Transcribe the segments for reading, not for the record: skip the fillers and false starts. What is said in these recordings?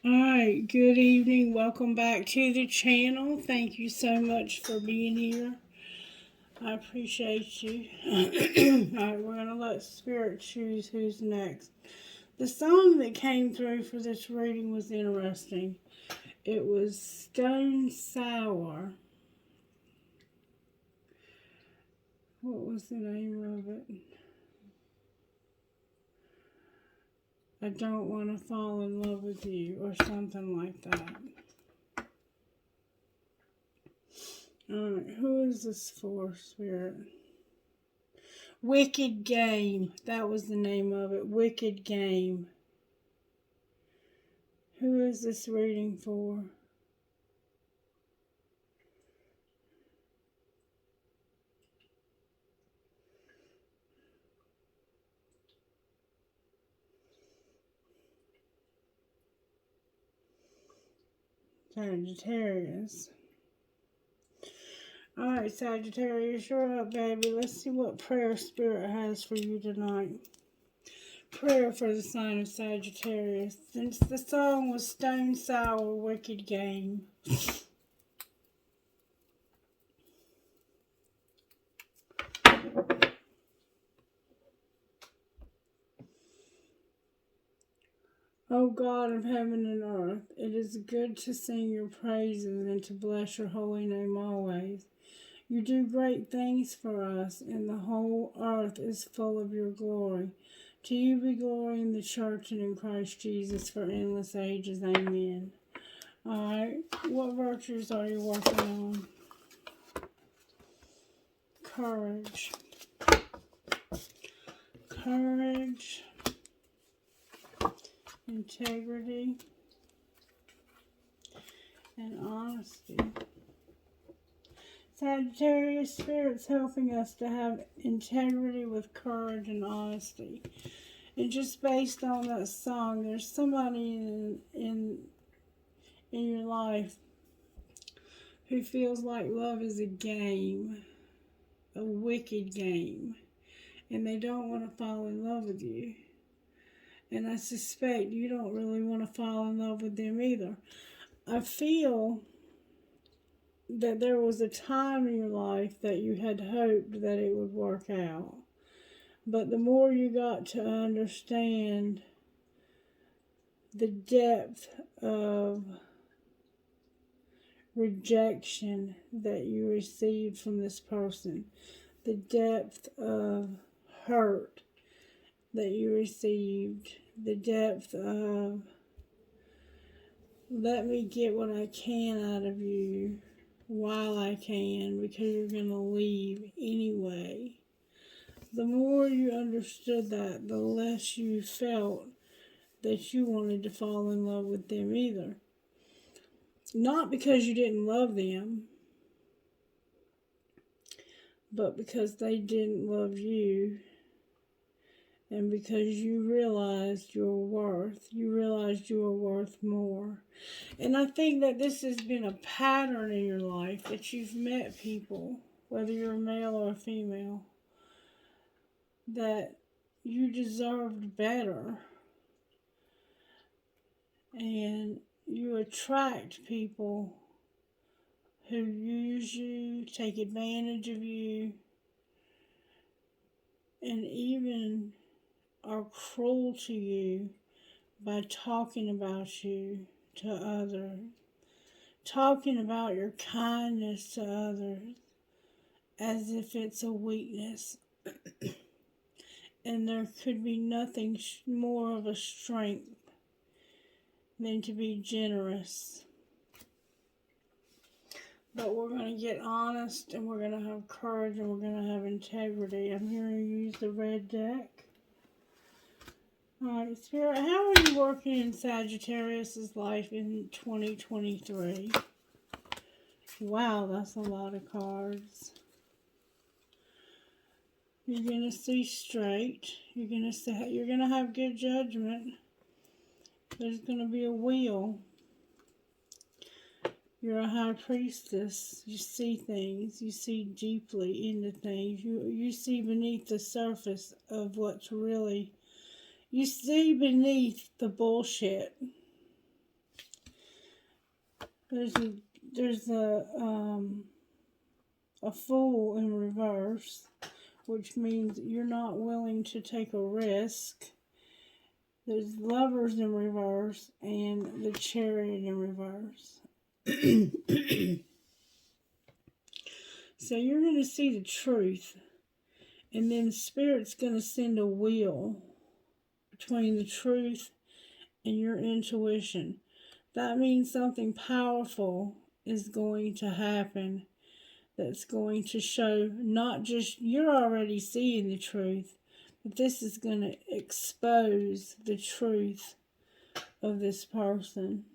Alright, good evening. Welcome back to the channel. Thank you so much for being here. I appreciate you. Alright, we're going to let Spirit choose who's next. The song that came through for this reading was interesting. It was Stone Sour. What was the name of it? I Don't Want to Fall in Love with You, or something like that. Alright, who is this for, Spirit? Wicked Game. That was the name of it. Wicked Game. Who is this reading for? Sagittarius. Alright, Sagittarius, you're up, baby. Let's see what prayer Spirit has for you tonight. Prayer for the sign of Sagittarius. Since the song was Stone Sour, Wicked Game. O God of heaven and earth, it is good to sing your praises and to bless your holy name always. You do great things for us, and the whole earth is full of your glory. To you be glory in the church and in Christ Jesus for endless ages. Amen. Alright, what virtues are you working on? Courage. Courage. Integrity. And honesty. Sagittarius, Spirit's helping us to have integrity with courage and honesty. And just based on that song, there's somebody in your life who feels like love is a game, a wicked game, and they don't want to fall in love with you. And I suspect you don't really want to fall in love with them either. I feel that there was a time in your life that you had hoped that it would work out. But the more you got to understand the depth of rejection that you received from this person, the depth of hurt that you received, the depth of let me get what I can out of you while I can because you're going to leave anyway. The more you understood that, the less you felt that you wanted to fall in love with them either. Not because you didn't love them, but because they didn't love you, and because you realized your worth. You realized you were worth more. And I think that this has been a pattern in your life, that you've met people, whether you're a male or a female, that you deserved better. And you attract people who use you, take advantage of you, and even are cruel to you by talking about you to others, talking about your kindness to others as if it's a weakness. And there could be nothing more of a strength than to be generous. But we're going to get honest, and we're going to have courage, and we're going to have integrity. I'm hearing you use the red deck. Alright, Spirit, how are you working in Sagittarius' life in 2023? Wow, that's a lot of cards. You're going to see straight. You're going to have good judgment. There's going to be a wheel. You're a high priestess. You see things. You see deeply into things. You see beneath the surface of what's really... You see beneath the bullshit. There's a fool in reverse, which means you're not willing to take a risk. There's lovers in reverse and the chariot in reverse. So you're going to see the truth, and then Spirit's going to send a wheel between the truth and your intuition. That means something powerful is going to happen that's going to show not just you're already seeing the truth, but this is going to expose the truth of this person.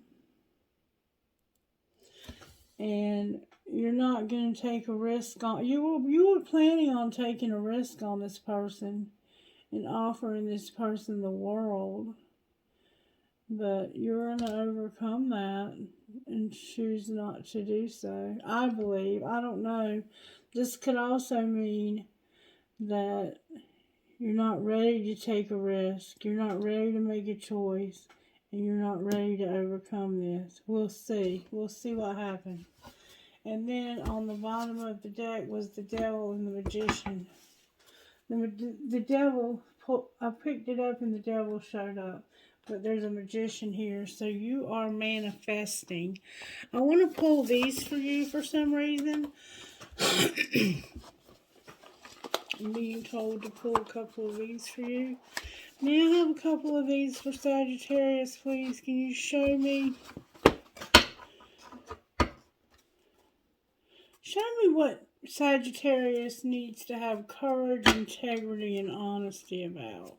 And you're not going to take a risk on you were planning on taking a risk on this person and offering this person the world. But you're going to overcome that and choose not to do so. I believe. I don't know. This could also mean that you're not ready to take a risk. You're not ready to make a choice. And you're not ready to overcome this. We'll see. We'll see what happens. And then on the bottom of the deck was the devil and the magician. The devil, I picked it up and the devil showed up. But there's a magician here, so you are manifesting. I want to pull these for you for some reason. I'm being told to pull a couple of these for you. May I have a couple of these for Sagittarius, please? Can you show me? Show me what Sagittarius needs to have courage, integrity, and honesty about.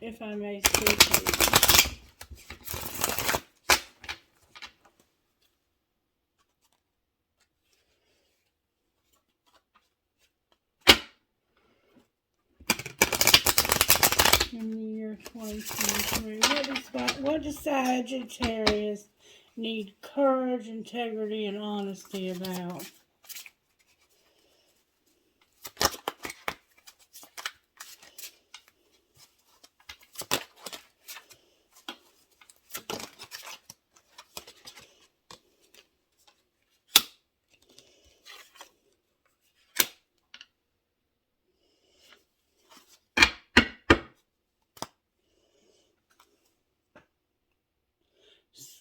If I may say so. In the year 2023, what does Sagittarius need courage, integrity, and honesty about?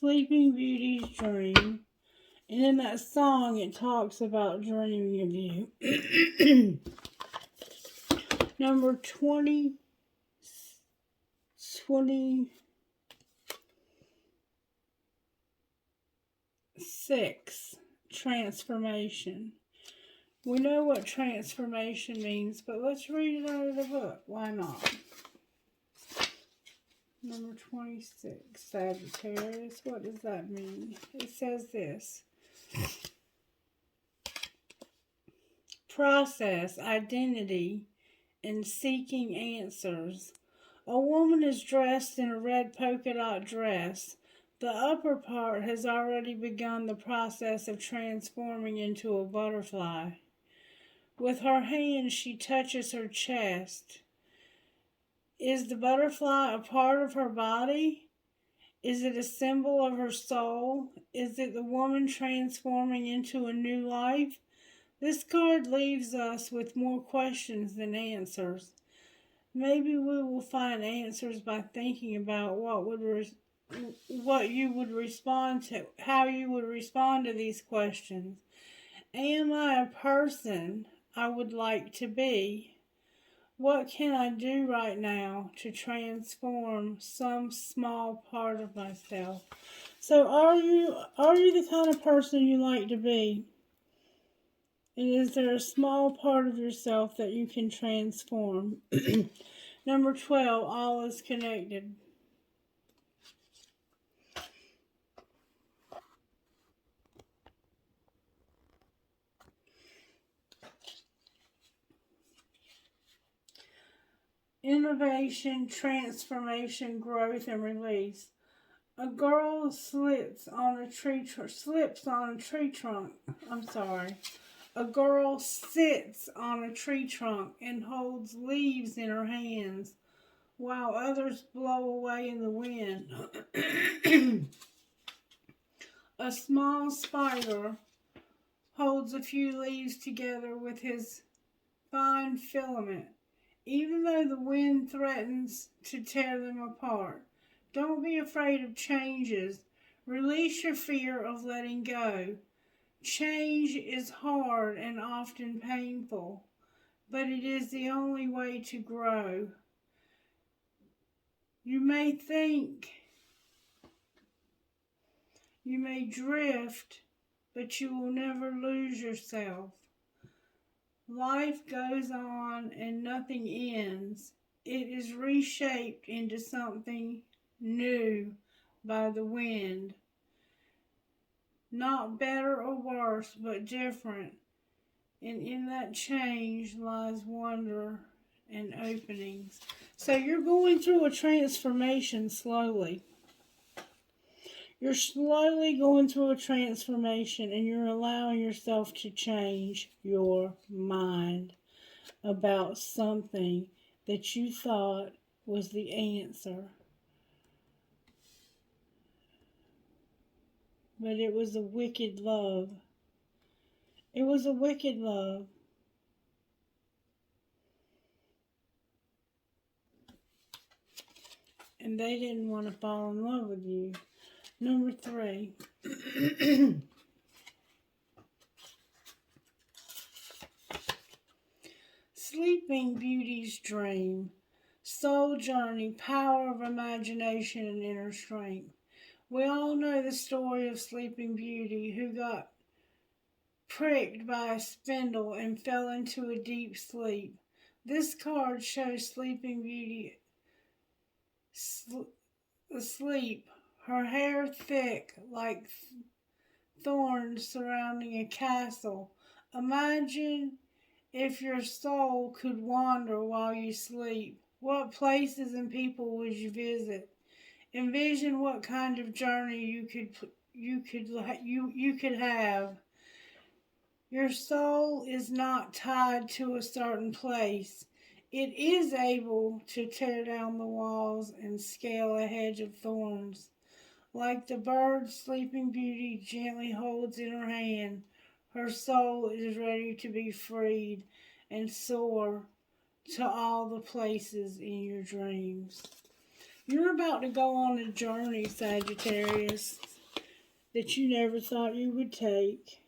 Sleeping Beauty's dream. And in that song, it talks about dreaming of you. Number 26, transformation. We know what transformation means, but let's read it out of the book. Why not? Number 26, Sagittarius. What does that mean? It says this. Process, identity, and seeking answers. A woman is dressed in a red polka dot dress. The upper part has already begun the process of transforming into a butterfly. With her hand, she touches her chest. Is the butterfly a part of her body? Is it a symbol of her soul? Is it the woman transforming into a new life? This card leaves us with more questions than answers. Maybe we will find answers by thinking about what you would respond to, how you would respond to these questions. Am I a person I would like to be? What can I do right now to transform some small part of myself? So are you the kind of person you like to be? And is there a small part of yourself that you can transform? Number 12, all is connected. Innovation, transformation, growth, and release. A girl slips on a tree trunk. A girl sits on a tree trunk and holds leaves in her hands while others blow away in the wind. A small spider holds a few leaves together with his fine filament, even though the wind threatens to tear them apart. Don't be afraid of changes. Release your fear of letting go. Change is hard and often painful, but it is the only way to grow. You may think, you may drift, but you will never lose yourself. Life goes on and nothing ends. It is reshaped into something new by the wind. Not better or worse, but different. And in that change lies wonder and openings. So you're going through a transformation slowly. You're slowly going through a transformation, and you're allowing yourself to change your mind about something that you thought was the answer. But it was a wicked love. It was a wicked love. And they didn't want to fall in love with you. Number 3. Sleeping Beauty's dream. Soul journey, power of imagination and inner strength. We all know the story of Sleeping Beauty, who got pricked by a spindle and fell into a deep sleep. This card shows Sleeping Beauty asleep, her hair thick like thorns surrounding a castle. Imagine if your soul could wander while you sleep. What places and people would you visit? Envision what kind of journey you could have. Your soul is not tied to a certain place. It is able to tear down the walls and scale a hedge of thorns. Like the bird Sleeping Beauty gently holds in her hand, her soul is ready to be freed and soar to all the places in your dreams. You're about to go on a journey, Sagittarius, that you never thought you would take.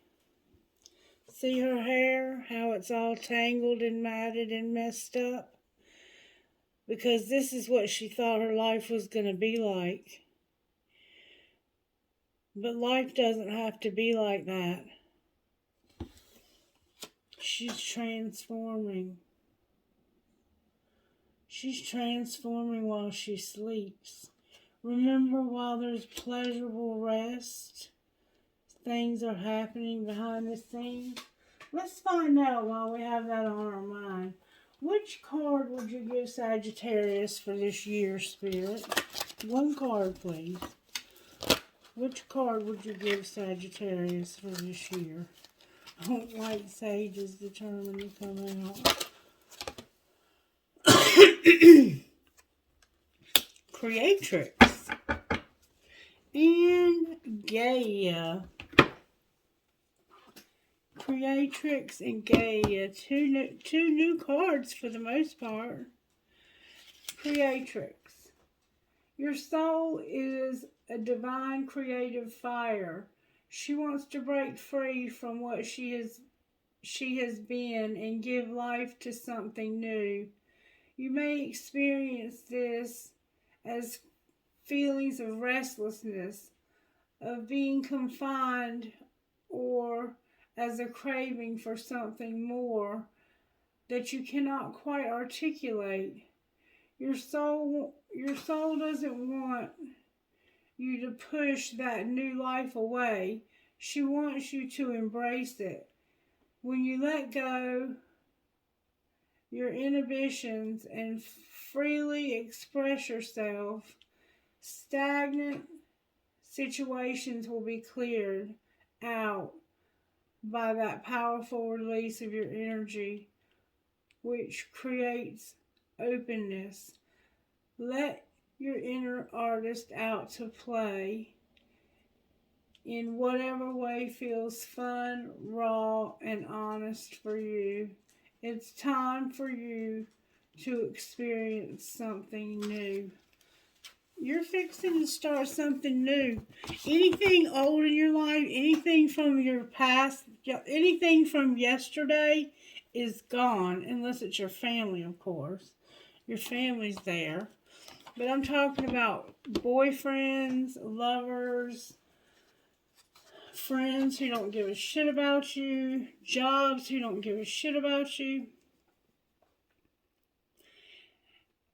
See her hair, how it's all tangled and matted and messed up? Because this is what she thought her life was going to be like. But life doesn't have to be like that. She's transforming. She's transforming while she sleeps. Remember, while there's pleasurable rest, things are happening behind the scenes. Let's find out while we have that on our mind. Which card would you give Sagittarius for this year, Spirit? One card, please. Which card would you give Sagittarius for this year? White Sage is determined to come out. Creatrix and Gaia. Creatrix and Gaia. Two new cards for the most part. Creatrix. Your soul is a divine creative fire. She wants to break free from what she has been and give life to something new. You may experience this as feelings of restlessness, of being confined, or as a craving for something more that you cannot quite articulate. Your soul doesn't want you to push that new life away. She wants you to embrace it. When you let go your inhibitions and freely express yourself, stagnant situations will be cleared out by that powerful release of your energy, which creates openness. Let your inner artist out to play in whatever way feels fun, raw, and honest for you. It's time for you to experience something new. You're fixing to start something new. Anything old in your life, anything from your past, anything from yesterday is gone, unless it's your family, of course. Your family's there. But I'm talking about boyfriends, lovers, friends who don't give a shit about you, jobs who don't give a shit about you.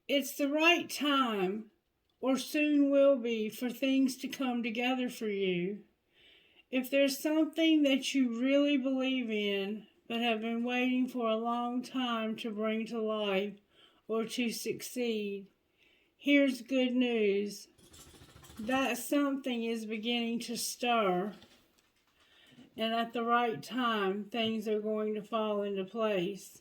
It's the right time, or soon will be, for things to come together for you. If there's something that you really believe in, but have been waiting for a long time to bring to life or to succeed, here's good news. That something is beginning to stir, and at the right time, things are going to fall into place.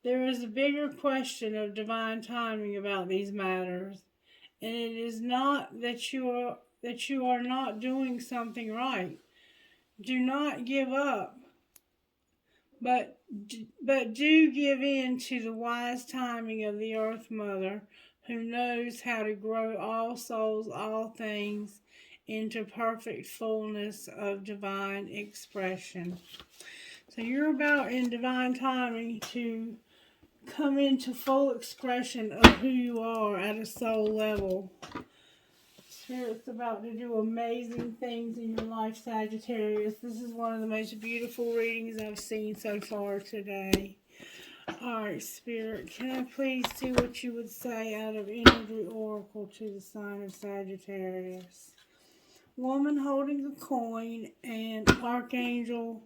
There is a bigger question of divine timing about these matters, and it is not that you are not doing something right. Do not give up, but do give in to the wise timing of the Earth Mother, who knows how to grow all souls, all things, into perfect fullness of divine expression. So you're about in divine timing to come into full expression of who you are at a soul level. Spirit's about to do amazing things in your life, Sagittarius. This is one of the most beautiful readings I've seen so far today. Alright, Spirit, can I please see what you would say out of Energy Oracle to the sign of Sagittarius? Woman holding a coin and Archangel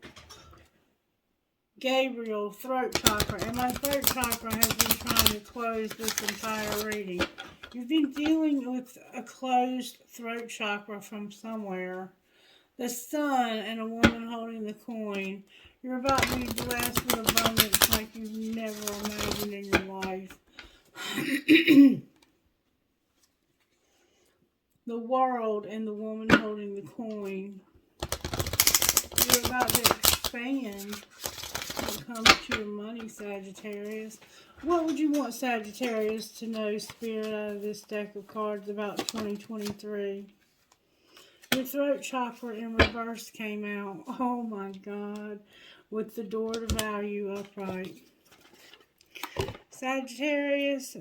Gabriel, throat chakra. And my throat chakra has been trying to close this entire reading. You've been dealing with a closed throat chakra from somewhere. The sun and a woman holding the coin. You're about to be blessed with abundance like you've never imagined in your life. The world and the woman holding the coin. You're about to expand when it comes to your money, Sagittarius. What would you want Sagittarius to know, Spirit, out of this deck of cards about 2023? Your throat chakra in reverse came out. Oh my God. With the door to value upright. Sagittarius,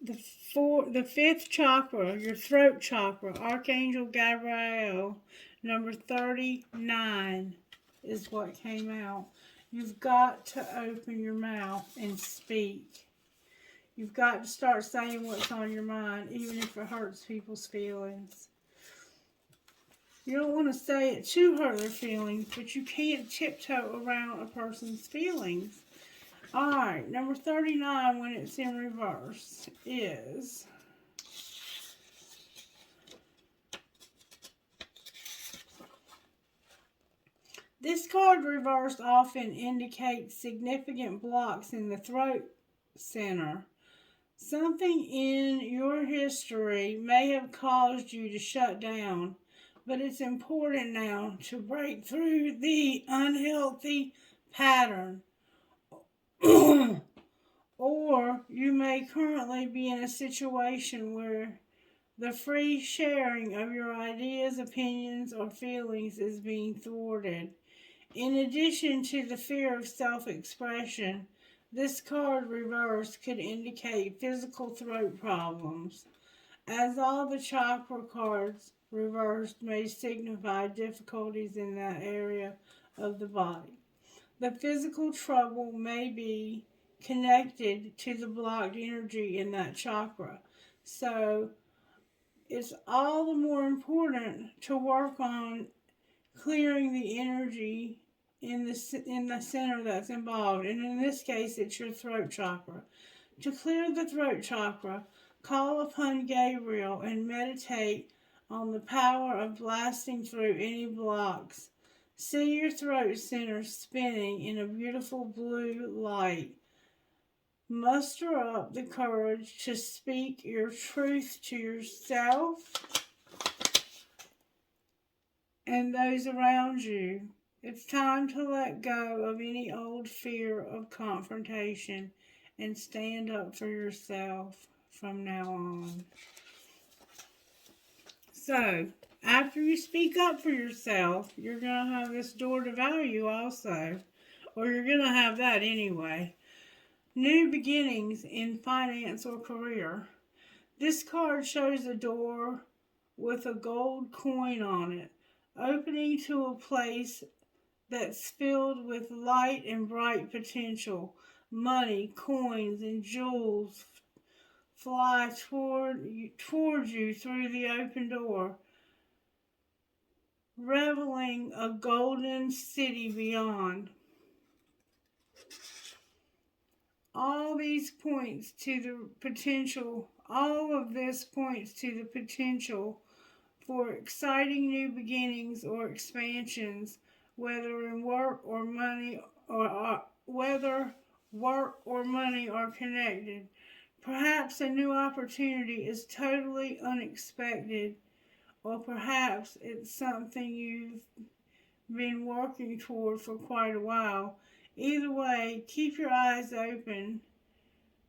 the fifth chakra, your throat chakra, Archangel Gabriel, number 39 is what came out. You've got to open your mouth and speak. You've got to start saying what's on your mind, even if it hurts people's feelings. You don't want to say it to hurt their feelings, but you can't tiptoe around a person's feelings. Alright, number 39 when it's in reverse is this card reversed often indicates significant blocks in the throat center. Something in your history may have caused you to shut down, but it's important now to break through the unhealthy pattern. Or you may currently be in a situation where the free sharing of your ideas, opinions, or feelings is being thwarted. In addition to the fear of self-expression, this card reversed could indicate physical throat problems, as all the chakra cards reversed may signify difficulties in that area of the body. The physical trouble may be connected to the blocked energy in that chakra. So it's all the more important to work on clearing the energy in the center that's involved. And in this case, it's your throat chakra. To clear the throat chakra, call upon Gabriel and meditate on the power of blasting through any blocks. See your throat center spinning in a beautiful blue light. Muster up the courage to speak your truth to yourself and those around you. It's time to let go of any old fear of confrontation and stand up for yourself from now on. So, after you speak up for yourself, you're going to have this door to value also. Or you're going to have that anyway. New beginnings in finance or career. This card shows a door with a gold coin on it, opening to a place that's filled with light and bright potential. Money, coins, and jewels fly towards you through the open door, revealing a golden city beyond. All of this points to the potential for exciting new beginnings or expansions, whether in work or money, or whether work or money are connected. Perhaps a new opportunity is totally unexpected, or perhaps it's something you've been working toward for quite a while. Either way, keep your eyes open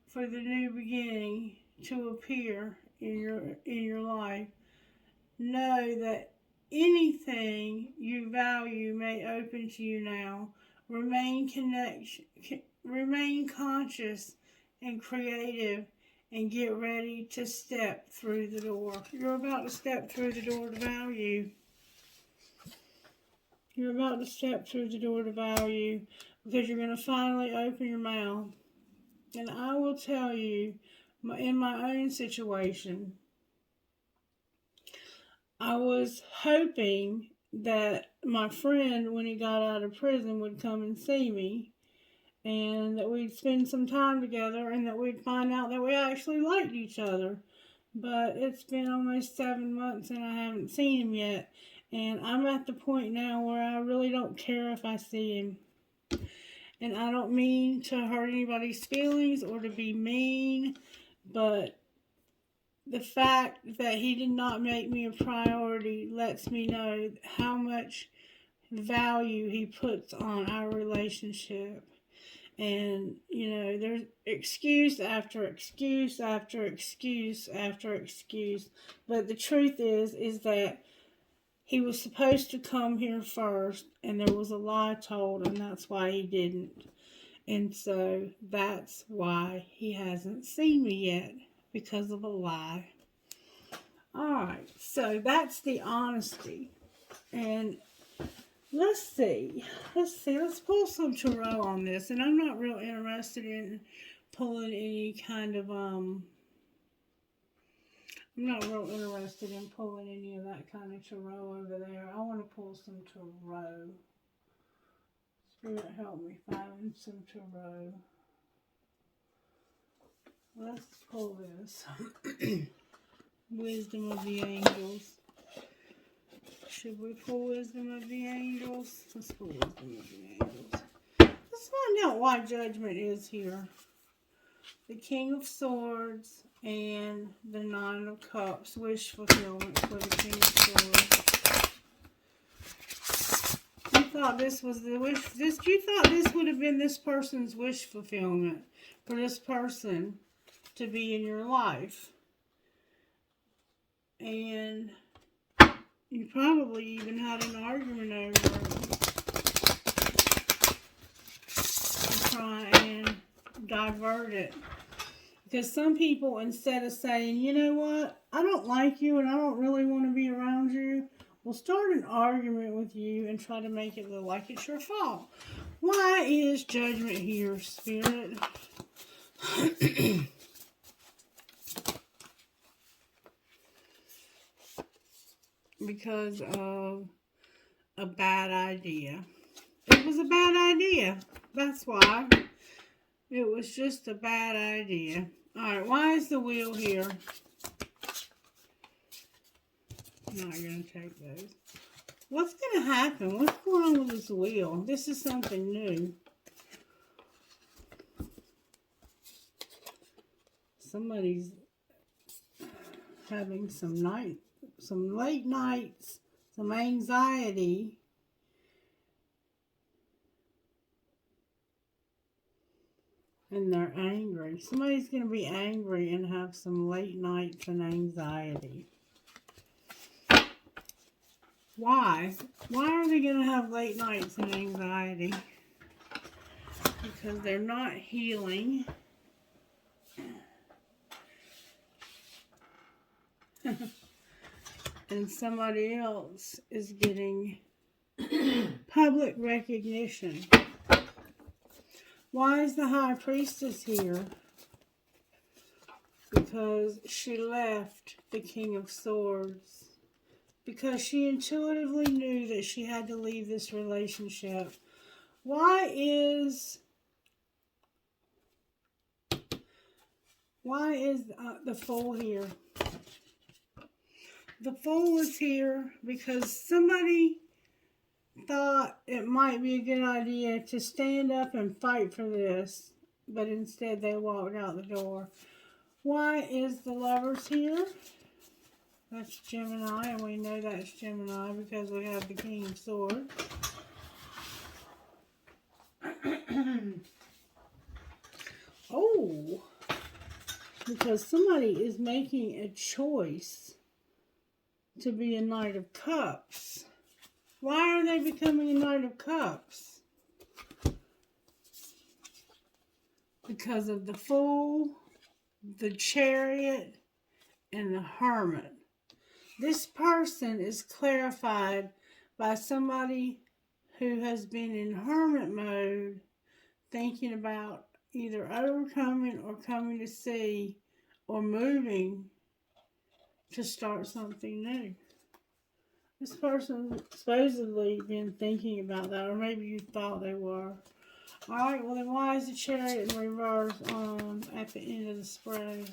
for the new beginning to appear in your life. Know that anything you value may open to you now. Remain conscious and creative, and get ready to step through the door. You're about to step through the door to value. You're about to step through the door to value because you're going to finally open your mouth. And I will tell you, in my own situation, I was hoping that my friend, when he got out of prison, would come and see me, and that we'd spend some time together, and that we'd find out that we actually liked each other. But it's been almost 7 months and I haven't seen him yet. And I'm at the point now where I really don't care if I see him. And I don't mean to hurt anybody's feelings or to be mean, but the fact that he did not make me a priority lets me know how much value he puts on our relationship. And, there's excuse after excuse after excuse after excuse. But the truth is that he was supposed to come here first, and there was a lie told, and that's why he didn't. And so that's why he hasn't seen me yet, because of a lie. Alright, so that's the honesty. And let's see. Let's pull some tarot on this. And I'm not real interested in pulling any kind of, I'm not real interested in pulling any of that kind of tarot over there. I want to pull some tarot. Spirit, help me find some tarot. Let's pull this. Wisdom of the Angels. Should we pull Wisdom of the Angels? Let's pull Wisdom of the Angels. Let's find out why Judgment is here. The King of Swords and the Nine of Cups. Wish fulfillment for the King of Swords. You thought this was the wish. You thought this would have been this person's wish fulfillment for this person to be in your life. And you probably even had an argument over it to try and divert it. Because some people, instead of saying, you know what, I don't like you and I don't really want to be around you, will start an argument with you and try to make it look like it's your fault. Why is Judgment here, Spirit? Because of a bad idea. It was a bad idea. That's why. It was just a bad idea. Alright, why is the wheel here? I'm not going to take those. What's going to happen? What's going on with this wheel? This is something new. Somebody's having some late nights, some anxiety. And they're angry. Somebody's going to be angry and have some late nights and anxiety. Why? Why are they going to have late nights and anxiety? Because they're not healing. And somebody else is getting public recognition. Why is the High Priestess here? Because she left the King of Swords. Because she intuitively knew that she had to leave this relationship. Why is the Fool here? The Fool is here because somebody thought it might be a good idea to stand up and fight for this, but instead they walked out the door. Why is the Lovers here? That's Gemini, and we know that's Gemini because we have the King of Swords. Oh, because somebody is making a choice to be a Knight of Cups. Why are they becoming a Knight of Cups? Because of the Fool, the Chariot, and the Hermit. This person is clarified by somebody who has been in hermit mode, thinking about either overcoming or coming to see or moving to start something new. This person supposedly been thinking about that, or maybe you thought they were. Alright, well then why is the Chariot in reverse at the end of the spread?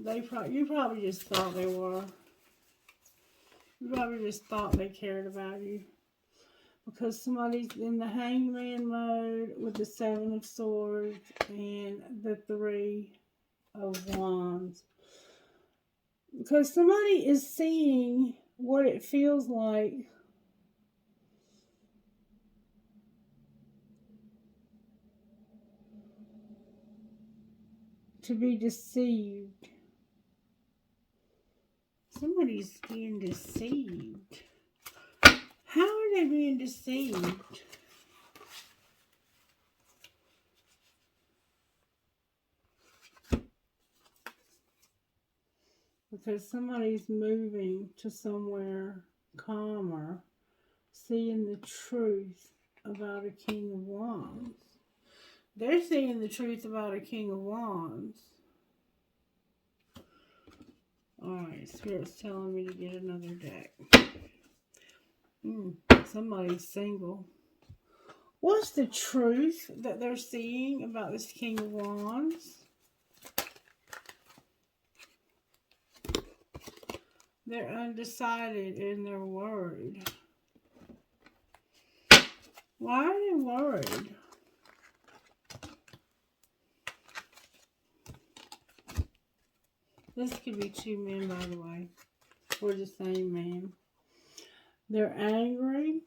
You probably just thought they were. You probably just thought they cared about you. Because somebody's in the Hangman mode with the Seven of Swords and the Three of Wands. Because somebody is seeing what it feels like to be deceived. Somebody's being deceived. How are they being deceived? Because somebody's moving to somewhere calmer, seeing the truth about a King of Wands. They're seeing the truth about a King of Wands. Alright, Spirit's telling me to get another deck. Somebody's single. What's the truth that they're seeing about this King of Wands? They're undecided and they're worried. Why are they worried? This could be two men, by the way, or the same man. They're angry.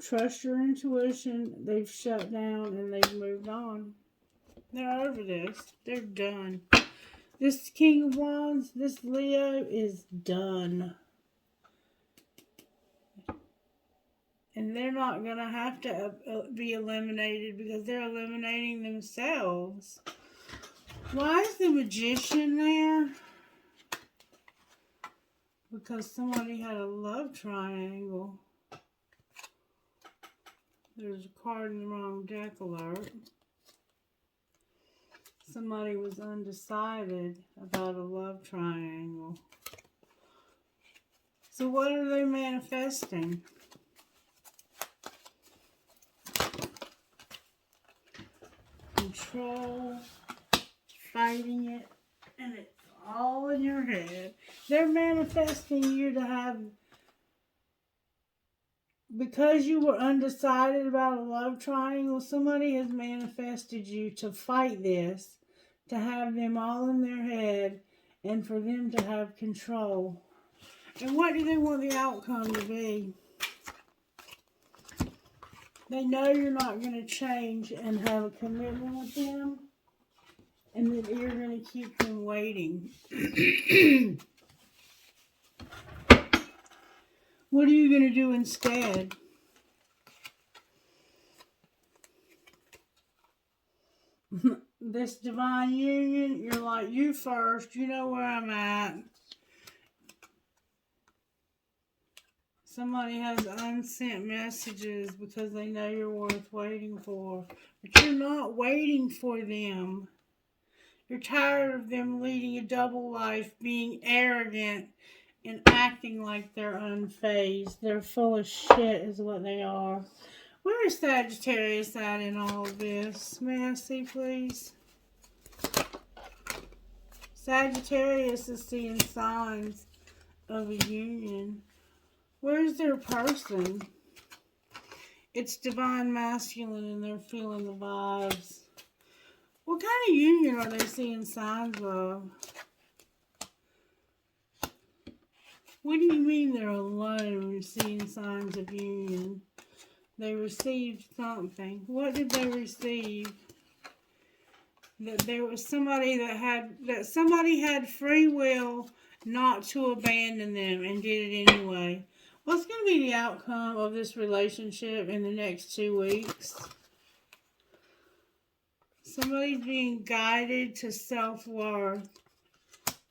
Trust your intuition. They've shut down and they've moved on. They're over this. They're done. This King of Wands, this Leo is done. And they're not going to have to be eliminated because they're eliminating themselves. Why is the Magician there? Because somebody had a love triangle. There's a card in the wrong deck alert. Somebody was undecided about a love triangle. So what are they manifesting? Control, fighting it, and it's all in your head. They're manifesting you to have, because you were undecided about a love triangle, somebody has manifested you to fight this, to have them all in their head, and for them to have control. And what do they want the outcome to be? They know you're not going to change and have a commitment with them, and that you're going to keep them waiting. What are you going to do instead? This divine union, you're like, you first, you know where I'm at. Somebody has unsent messages because they know you're worth waiting for. But you're not waiting for them. You're tired of them leading a double life, being arrogant and acting like they're unfazed. They're full of shit is what they are. Where is Sagittarius at in all of this? May I see, please? Sagittarius is seeing signs of a union. Where's their person? It's divine masculine and they're feeling the vibes. What kind of union are they seeing signs of? What do you mean they're alone seeing signs of union? They received something. What did they receive? That there was somebody somebody had free will not to abandon them and did it anyway. What's going to be the outcome of this relationship in the next 2 weeks? Somebody's being guided to self-worth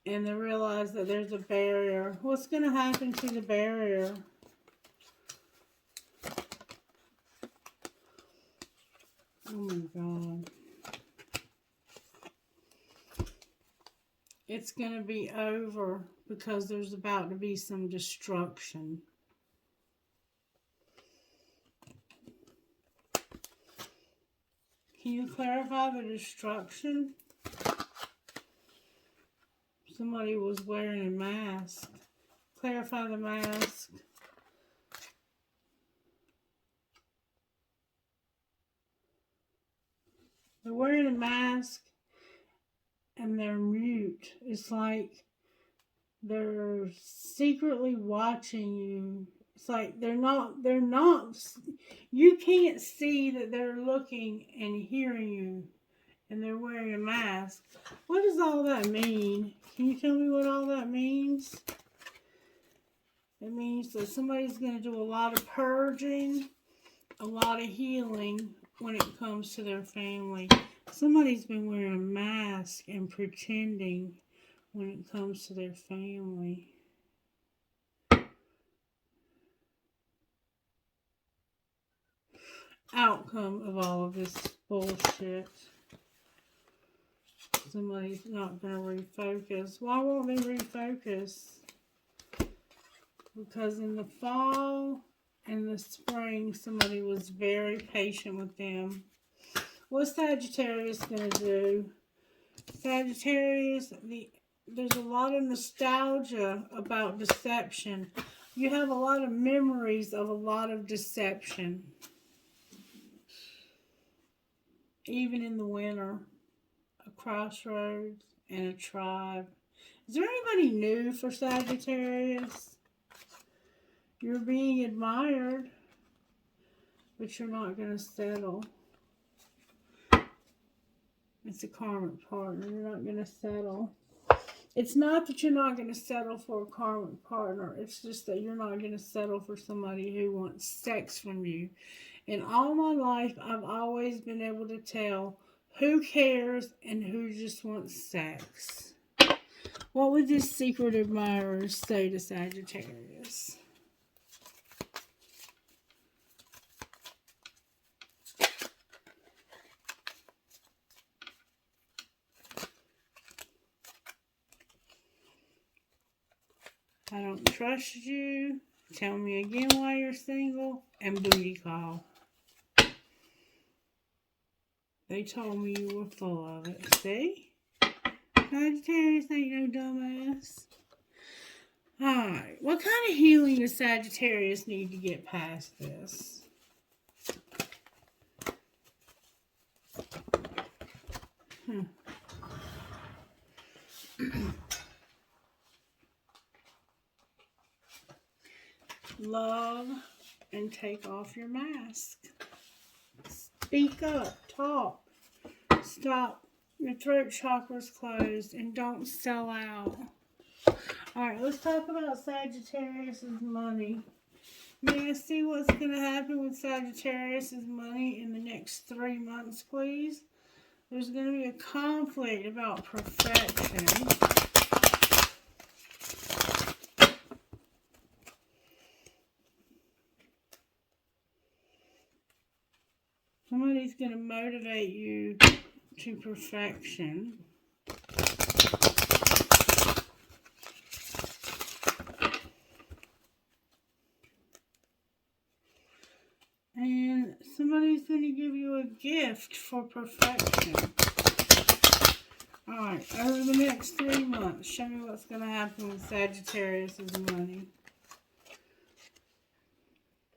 and they realize that there's a barrier. What's going to happen to the barrier? Oh my God. It's going to be over because there's about to be some destruction. Can you clarify the destruction? Somebody was wearing a mask. Clarify the mask. They're wearing a mask and they're mute. It's like they're secretly watching you. It's like they're not, you can't see that they're looking and hearing you. And they're wearing a mask. What does all that mean? Can you tell me what all that means? It means that somebody's going to do a lot of purging, a lot of healing when it comes to their family. Somebody's been wearing a mask and pretending when it comes to their family. Outcome of all of this bullshit. Somebody's not going to refocus. Why won't they refocus? Because in the fall and the spring, somebody was very patient with them. What's Sagittarius going to do? Sagittarius, there's a lot of nostalgia about deception. You have a lot of memories of a lot of deception. Even in the winter. A crossroads and a tribe. Is there anybody new for Sagittarius? You're being admired, but you're not going to settle. It's a karmic partner. You're not going to settle. It's not that you're not going to settle for a karmic partner. It's just that you're not going to settle for somebody who wants sex from you. In all my life, I've always been able to tell who cares and who just wants sex. What would this secret admirer say to Sagittarius? I don't trust you. Tell me again why you're single. And booty call. They told me you were full of it. See? Sagittarius ain't no dumbass. Alright. What kind of healing does Sagittarius need to get past this? love, and take off your mask. Speak up, talk, stop. Your throat chakra's closed, and don't sell out. Alright, let's talk about Sagittarius' money. May I see what's going to happen with Sagittarius' money in the next 3 months, please? There's going to be a conflict about perfection. Somebody's going to motivate you to perfection. And somebody's going to give you a gift for perfection. Alright, over the next 3 months, show me what's going to happen with Sagittarius' money.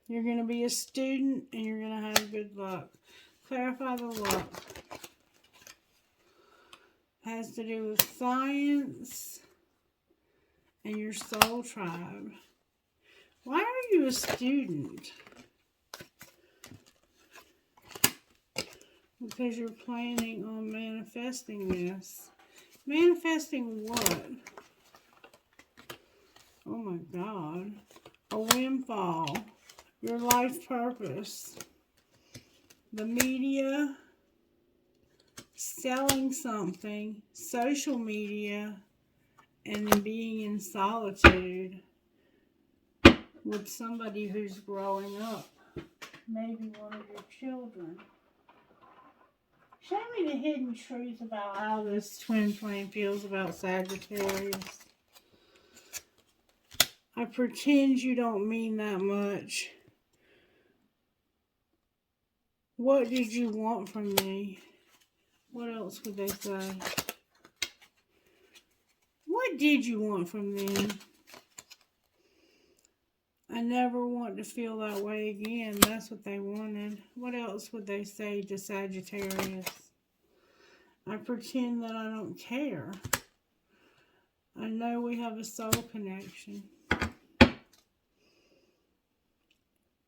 You're going to be a student and you're going to have good luck. Clarify the luck. Has to do with science and your soul tribe. Why are you a student? Because you're planning on manifesting this. Manifesting what? Oh my God. A windfall. Your life purpose. The media. Selling something. Social media. And then being in solitude with somebody who's growing up. Maybe one of your children. Show me the hidden truth about how this twin flame feels about Sagittarius. I pretend you don't mean that much. What did you want from me? What else would they say? What did you want from them? I never want to feel that way again. That's what they wanted. What else would they say to Sagittarius? I pretend that I don't care. I know we have a soul connection.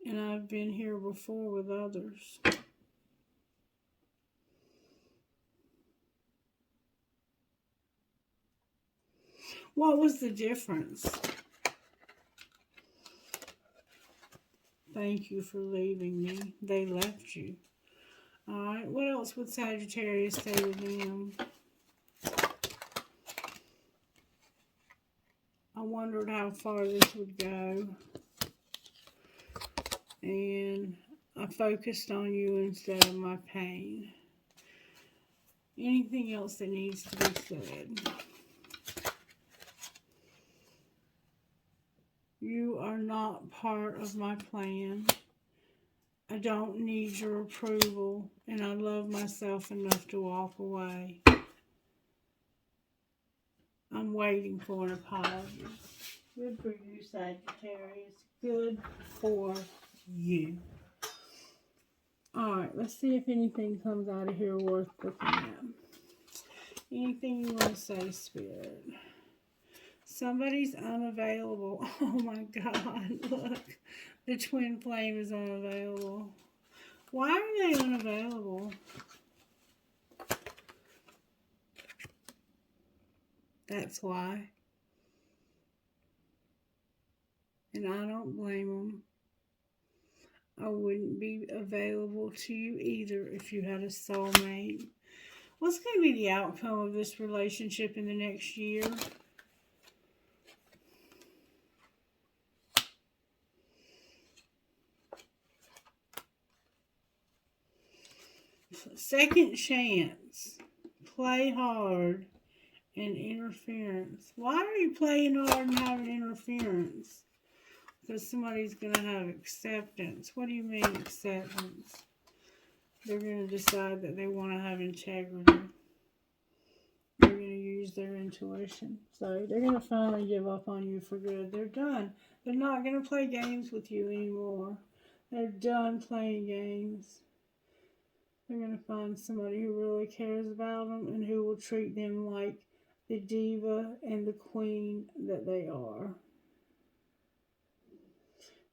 And I've been here before with others. What was the difference? Thank you for leaving me. They left you. Alright, what else would Sagittarius say to them? I wondered how far this would go. And I focused on you instead of my pain. Anything else that needs to be said? You are not part of my plan. I don't need your approval, and I love myself enough to walk away. I'm waiting for an apology. Good for you, Sagittarius. Good for you. Alright, let's see if anything comes out of here worth looking at. Anything you want to say, Spirit? Somebody's unavailable. Oh my God, look. The twin flame is unavailable. Why are they unavailable? That's why. And I don't blame them. I wouldn't be available to you either if you had a soulmate. What's going to be the outcome of this relationship in the next year? Second chance. Play hard and interference. Why are you playing hard and having interference? Because somebody's going to have acceptance. What do you mean acceptance? They're going to decide that they want to have integrity. They're going to use their intuition. So they're going to finally give up on you for good. They're done. They're not going to play games with you anymore. They're done playing games. They're going to find somebody who really cares about them and who will treat them like the diva and the queen that they are.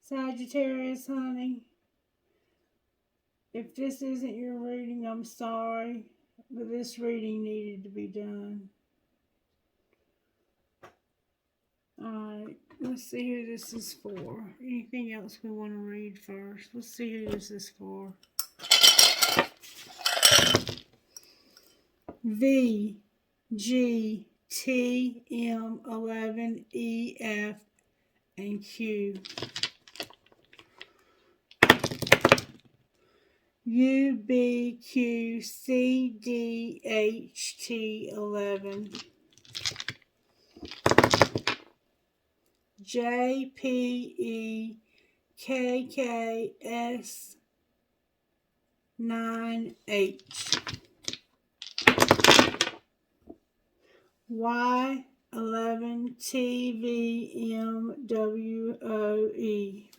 Sagittarius, honey, if this isn't your reading, I'm sorry, but this reading needed to be done. Alright, let's see who this is for. Anything else we want to read first? Let's see who this is for. V, G, T, M, 11, E, F, and Q. U, B, Q, C, D, H, T, 11. J, P, E, K, K, S, 9, H. Y, 11, T, V, M, W, O, E.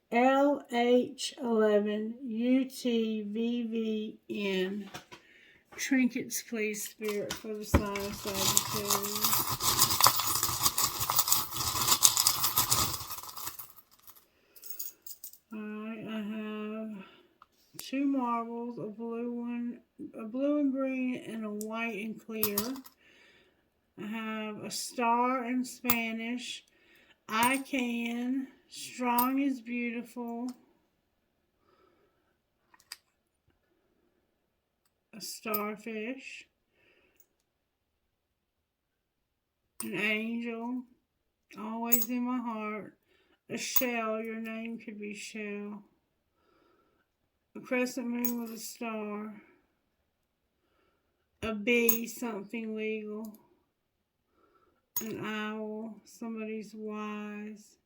L, H, 11, U, T, V, V, N. Trinkets, please, Spirit, for the sign of Sagittarius. Alright, I have 2 marbles, a blue and green, and a white and clear. I have a star in Spanish. I can. Strong is beautiful. A starfish. An angel. Always in my heart. A shell. Your name could be Shell. A crescent moon with a star. A bee. Something legal. An owl. Somebody's wise.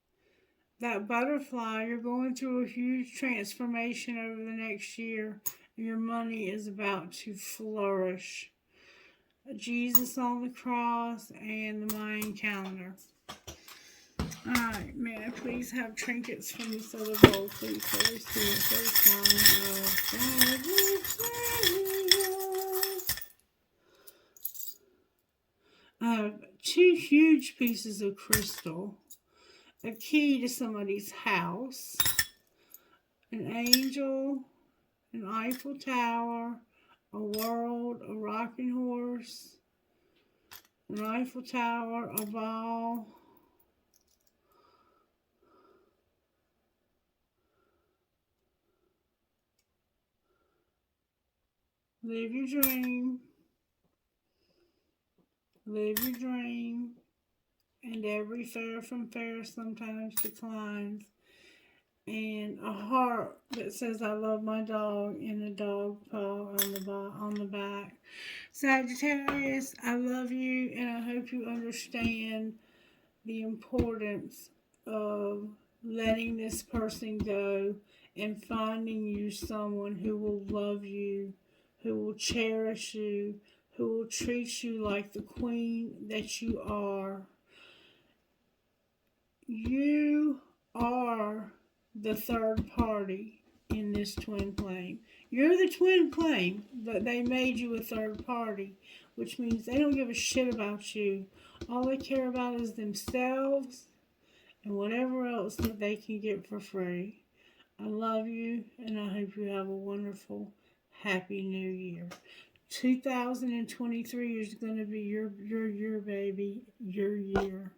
That butterfly, you're going through a huge transformation over the next year. Your money is about to flourish. Jesus on the cross and the Mayan calendar. Alright, may I please have trinkets from this other bowl, please? Holy Spirit, for the sign of Sagittarius. I have 2 huge pieces of crystal. A key to somebody's house, an angel, an Eiffel Tower, a world, a rocking horse, an Eiffel Tower, a ball, live your dream, live your dream. And every fare from fair sometimes declines. And a heart that says I love my dog and a dog paw on the back. Sagittarius, I love you and I hope you understand the importance of letting this person go and finding you someone who will love you, who will cherish you, who will treat you like the queen that you are. You are the third party in this twin flame. You're the twin flame, but they made you a third party, which means they don't give a shit about you. All they care about is themselves and whatever else that they can get for free. I love you, and I hope you have a wonderful, happy new year. 2023 is going to be your year, baby, your year.